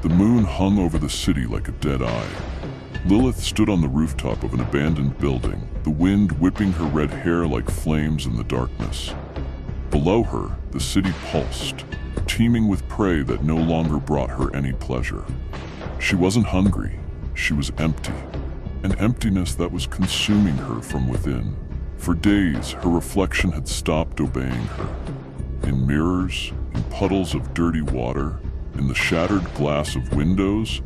The moon hung over the city like a dead eye. Lilith stood on the rooftop of an abandoned building, the wind whipping her red hair like flames in the darkness. Below her, the city pulsed, teeming with prey that no longer brought her any pleasure. She wasn't hungry, she was empty, an emptiness that was consuming her from within. For days, her reflection had stopped obeying her. In mirrors, in puddles of dirty water, in the shattered glass of windows,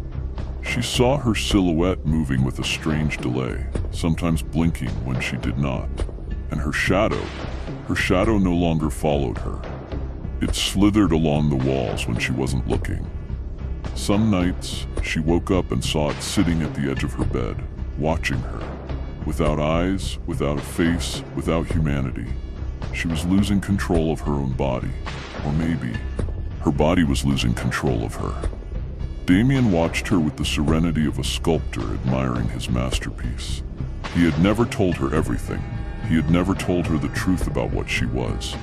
she saw her silhouette moving with a strange delay, sometimes blinking when she did not. And her shadow no longer followed her. It slithered along the walls when she wasn't looking. Some nights, she woke up and saw it sitting at the edge of her bed, watching her. Without eyes, without a face, without humanity. She was losing control of her own body. Or maybe, her body was losing control of her. Damián watched her with the serenity of a sculptor admiring his masterpiece. He had never told her everything. He had never told her the truth about what she was.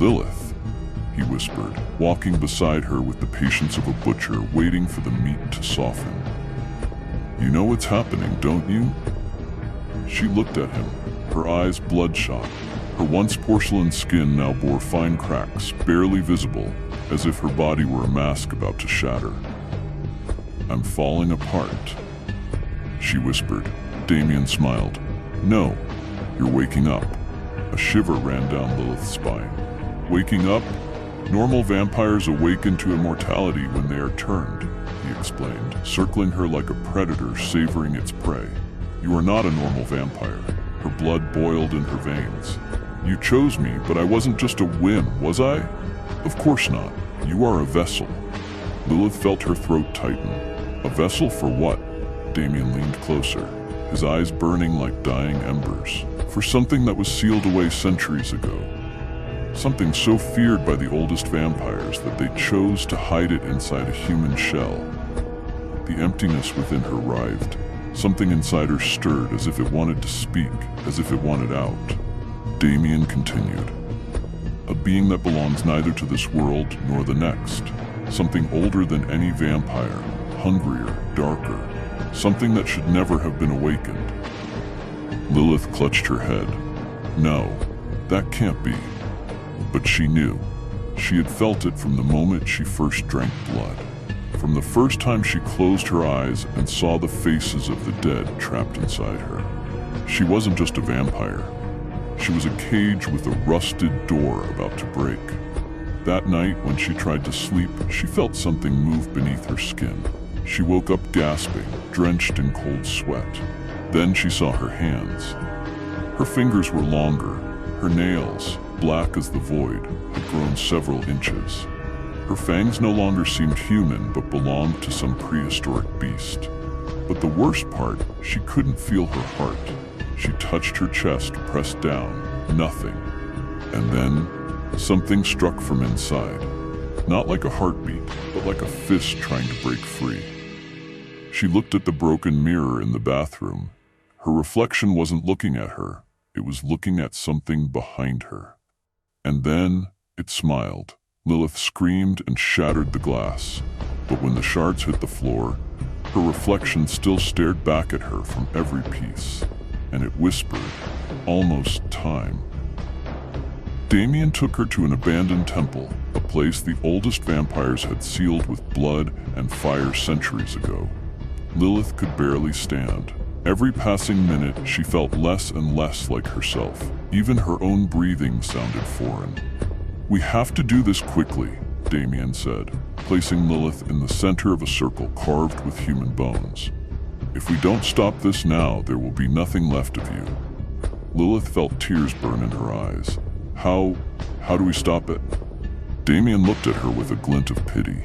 "Lilith," he whispered, walking beside her with the patience of a butcher waiting for the meat to soften. "You know what's happening, don't you?" She looked at him, her eyes bloodshot. Her once porcelain skin now bore fine cracks, barely visible, as if her body were a mask about to shatter. "I'm falling apart," she whispered. Damián smiled. "No, you're waking up." A shiver ran down Lilith's spine. "Waking up? Normal vampires awaken to immortality when they are turned," he explained, circling her like a predator savoring its prey. "You are not a normal vampire." Her blood boiled in her veins. "You chose me, but I wasn't just a whim, was I?" "Of course not. You are a vessel." Lilith felt her throat tighten. "A vessel for what?" Damián leaned closer, his eyes burning like dying embers. "For something that was sealed away centuries ago. Something so feared by the oldest vampires that they chose to hide it inside a human shell." The emptiness within her writhed. Something inside her stirred as if it wanted to speak, as if it wanted out. Damián continued. "A being that belongs neither to this world nor the next. Something older than any vampire, hungrier, darker. Something that should never have been awakened." Lilith clutched her head. No, that can't be. But she knew. She had felt it from the moment she first drank blood. From the first time she closed her eyes and saw the faces of the dead trapped inside her. She wasn't just a vampire. She was a cage with a rusted door about to break. That night, when she tried to sleep, she felt something move beneath her skin. She woke up gasping, drenched in cold sweat. Then she saw her hands. Her fingers were longer. Her nails, black as the void, had grown several inches. Her fangs no longer seemed human, but belonged to some prehistoric beast. But the worst part, she couldn't feel her heart. She touched her chest, pressed down. Nothing. And then, something struck from inside. Not like a heartbeat, but like a fist trying to break free. She looked at the broken mirror in the bathroom. Her reflection wasn't looking at her. It was looking at something behind her. And then, it smiled. Lilith screamed and shattered the glass. But when the shards hit the floor, her reflection still stared back at her from every piece. And it whispered, almost time. Damián took her to an abandoned temple, a place the oldest vampires had sealed with blood and fire centuries ago. Lilith could barely stand. Every passing minute, she felt less and less like herself. Even her own breathing sounded foreign. "We have to do this quickly," Damián said, placing Lilith in the center of a circle carved with human bones. "If we don't stop this now, there will be nothing left of you." Lilith felt tears burn in her eyes. How do we stop it?" Damián looked at her with a glint of pity.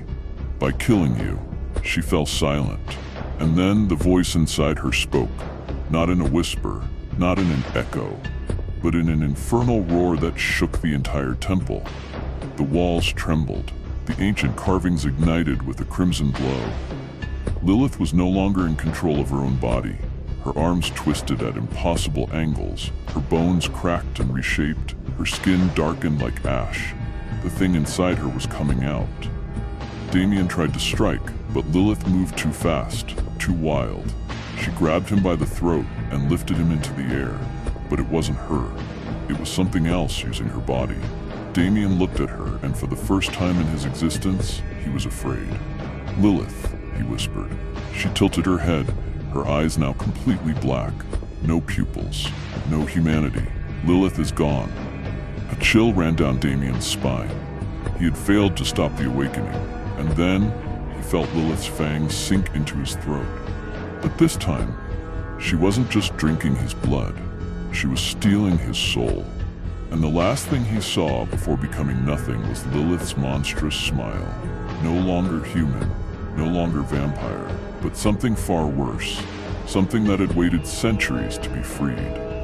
"By killing you." She fell silent. And then the voice inside her spoke, not in a whisper, not in an echo, but in an infernal roar that shook the entire temple. The walls trembled. The ancient carvings ignited with a crimson glow. Lilith was no longer in control of her own body. Her arms twisted at impossible angles, her bones cracked and reshaped, her skin darkened like ash. The thing inside her was coming out. Damián tried to strike, But Lilith moved too fast, too wild. She grabbed him by the throat and lifted him into the air. But it wasn't her. It was something else using her body. Damián looked at her, and for the first time in his existence, he was afraid. "Lilith," he whispered. She tilted her head, her eyes now completely black. No pupils, no humanity. "Lilith is gone." A chill ran down Damián's spine. He had failed to stop the awakening, and then he felt Lilith's fangs sink into his throat. But this time, she wasn't just drinking his blood. She was stealing his soul. And the last thing he saw before becoming nothing was Lilith's monstrous smile. No longer human, no longer vampire, but something far worse. Something that had waited centuries to be freed.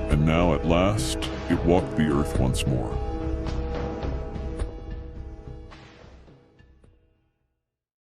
And now, at last, it walked the earth once more.